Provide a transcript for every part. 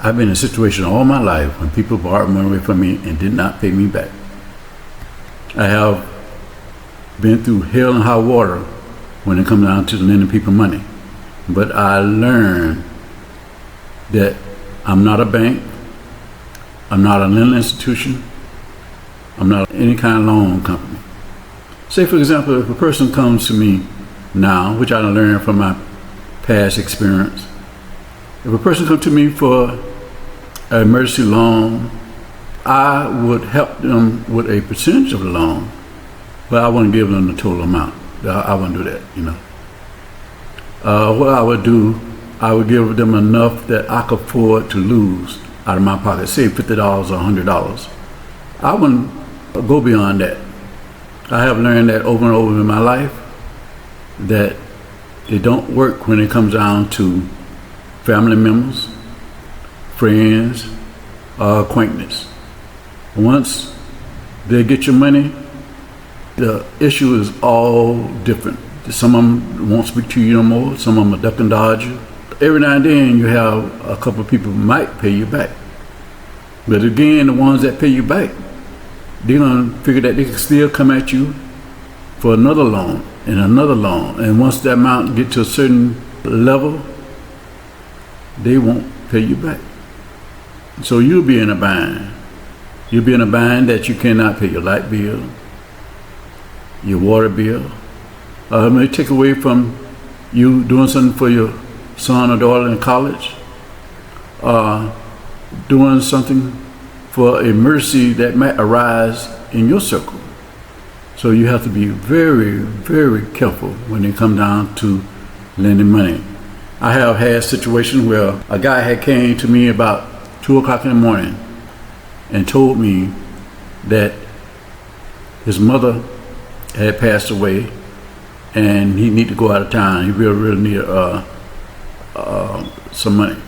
I've been in a situation all my life when people borrowed money away from me and did not pay me back. I have been through hell and high water when it comes down to lending people money. But I learned that I'm not a bank, I'm not a lending institution, I'm not any kind of loan company. Say, for example, if a person comes to me now, which I learned from my past experience, if a person comes to me for an emergency loan, I would help them with a percentage of the loan, but I wouldn't give them the total amount. I wouldn't do that, What I would do, I would give them enough that I could afford to lose out of my pocket, say $50 or $100. I wouldn't go beyond that. I have learned that over and over in my life that it don't work when it comes down to family members, friends, or acquaintances. Once they get your money, the issue is all different. Some of them won't speak to you no more. Some of them are duck and dodge you. Every now and then you have a couple of people who might pay you back. But again, the ones that pay you back, they're going to figure that they can still come at you for another loan and another loan. And once that amount gets to a certain level, they won't pay you back. So you'll be in a bind. You'll be in a bind that you cannot pay your light bill, your water bill. It may take away from you doing something for your son or daughter in college, doing something for a mercy that might arise in your circle. So you have to be very, very careful when it comes down to lending money. I have had situations where a guy had came to me about 2 o'clock in the morning and told me that his mother had passed away and he need to go out of town. He really need some money.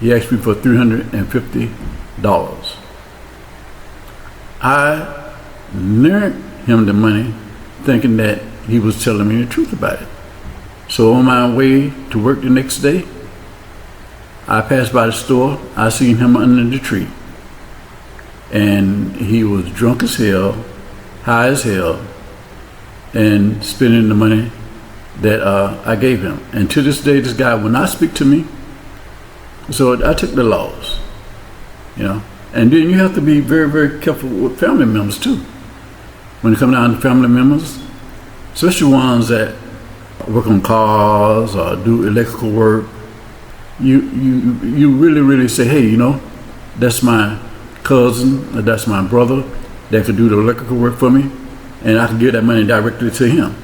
He asked me for $350. I lent him the money thinking that he was telling me the truth about it. So on my way to work the next day, I passed by the store. I seen him under the tree. And he was drunk as hell, high as hell, and spending the money that I gave him. And to this day, this guy will not speak to me. So I took the loss, And then you have to be very, very careful with family members too. When it comes down to family members, especially ones that work on cars or do electrical work, you really, really say, hey, that's my cousin, or that's my brother that could do the electrical work for me, and I can give that money directly to him.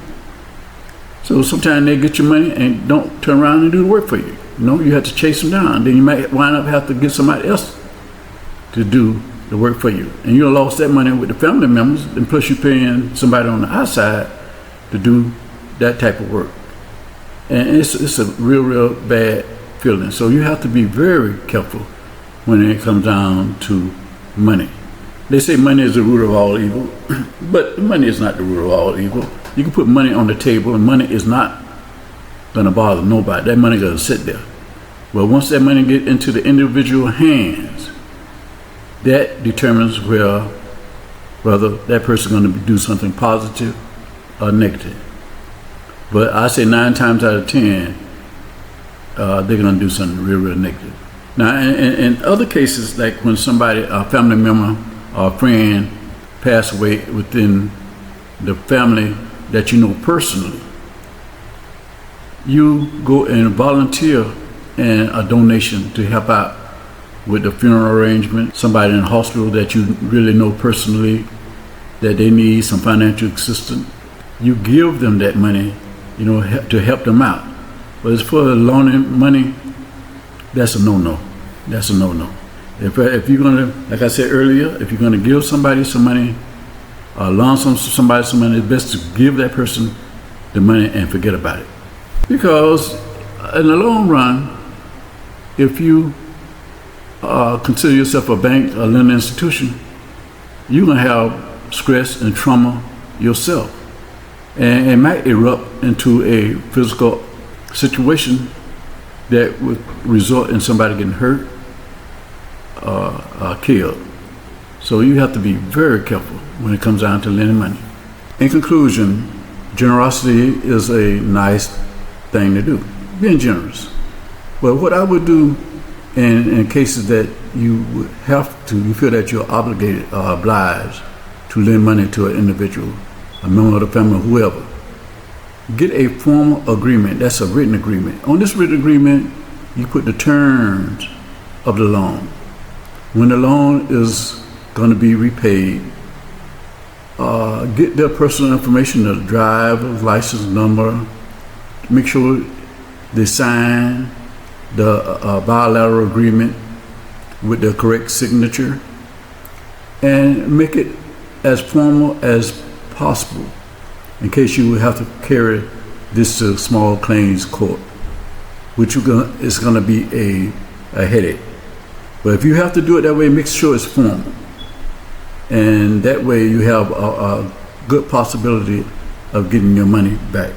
So sometimes they get your money and don't turn around and do the work for you. You have to chase them down. Then you might wind up have to get somebody else to do the work for you. And you lost that money with the family members, and plus you're paying somebody on the outside to do that type of work. And it's a real, real bad feeling. So you have to be very careful when it comes down to money. They say money is the root of all evil, but money is not the root of all evil. You can put money on the table and money is not going to bother nobody. That money going to sit there. But once that money get into the individual hands, that determines whether that person going to do something positive or negative. But I say 9 times out of 10, they're going to do something real, real negative. Now, in other cases, like when somebody, a family member or a friend pass away within the family that you know personally, you go and volunteer in a donation to help out with the funeral arrangement. Somebody in the hospital that you really know personally that they need some financial assistance, you give them that money, to help them out. But as for loaning money, that's a no-no. That's a no-no. If you're gonna, like I said earlier, if you're gonna give somebody some money, loan somebody some money, it's best to give that person the money and forget about it. Because in the long run, if you consider yourself a bank, a lending institution, you're gonna have stress and trauma yourself, and it might erupt into a physical situation that would result in somebody getting hurt killed. So you have to be very careful when it comes down to lending money. In conclusion, generosity is a nice thing to do, being generous. But what I would do in cases that you would you feel that you're obligated or obliged to lend money to an individual, a member of the family, whoever, get a formal agreement. That's a written agreement. On this written agreement, you put the terms of the loan. When the loan is going to be repaid, get their personal information, the driver's license number. Make sure they sign the bilateral agreement with the correct signature, and make it as formal as possible in case you would have to carry this to small claims court, which is going to be a headache. But if you have to do it that way, make sure it's formal. And that way you have a good possibility of getting your money back.